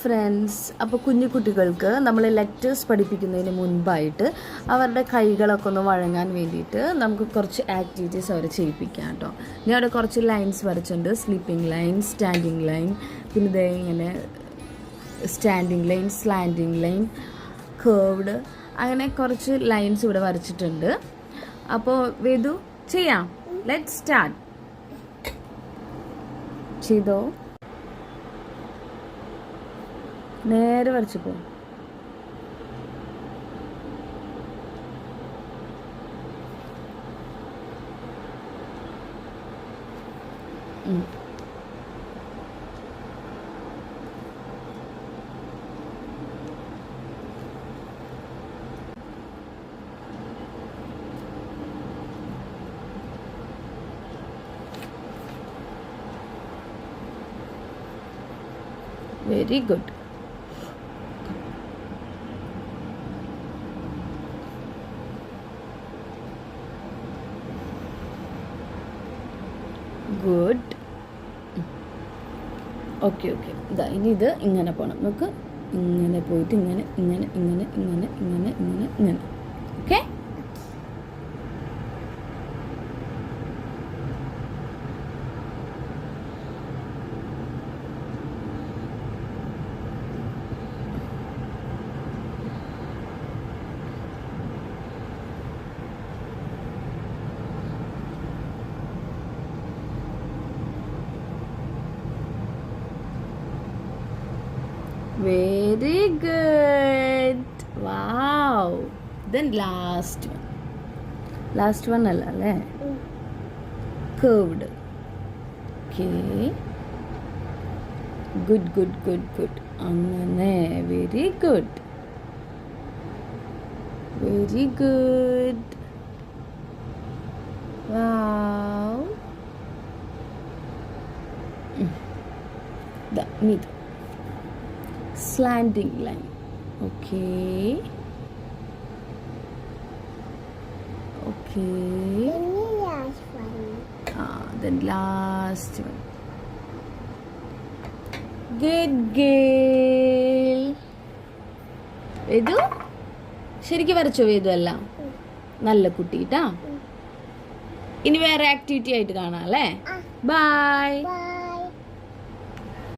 Friends, അപ്പോൾ കുഞ്ഞു കുട്ടികൾക്ക് നമ്മൾ ലെറ്റേഴ്സ് പഠിപ്പിക്കുന്നതിന് മുൻപായിട്ട് അവരുടെ കൈകളൊക്കെ ഒന്ന് വഴങ്ങാൻ വേണ്ടിയിട്ട് നമുക്ക് കുറച്ച് ആക്ടിവിറ്റീസ് അവർ ചെയ്യിപ്പിക്കാം കേട്ടോ. ഞാൻ അവിടെ കുറച്ച് ലൈൻസ് വരച്ചിട്ടുണ്ട്. സ്ലീപ്പിംഗ് ലൈൻ, സ്റ്റാൻഡിങ് ലൈൻ, പിന്നെ ഇതേ ഇങ്ങനെ standing line, slanting line, curved, അങ്ങനെ കുറച്ച് ലൈൻസ് ഇവിടെ വരച്ചിട്ടുണ്ട്. അപ്പോൾ വേദു ചെയ്യാം. Let start. ചെയ്തോ, നേരെ വരച്ചു പോ. Very good. Good. Okay okay. ഇതാ ഇനി ഇത് ഇങ്ങനെ പോകണം. നമുക്ക് ഇങ്ങനെ പോയിട്ട് ഇങ്ങനെ ഇങ്ങനെ ഇങ്ങനെ ഇങ്ങനെ ഇങ്ങനെ ഇങ്ങനെ ഇങ്ങനെ. Okay. Very good. Wow. Then last one. Last one അല്ലേ? Curved. Okay. Good, good, good, good. അങ്ങനെ. Very good. Very good. Wow. Neat. Slanting line. Okay. Okay. Then last one. Good girl. വേദു ശരിക്കും വരച്ചോ? വേദു എല്ലാം നല്ല കുട്ടിട്ടാ. ഇനി വേറെ ആക്ടിവിറ്റി ആയിട്ട് കാണാം അല്ലേ? ബൈ.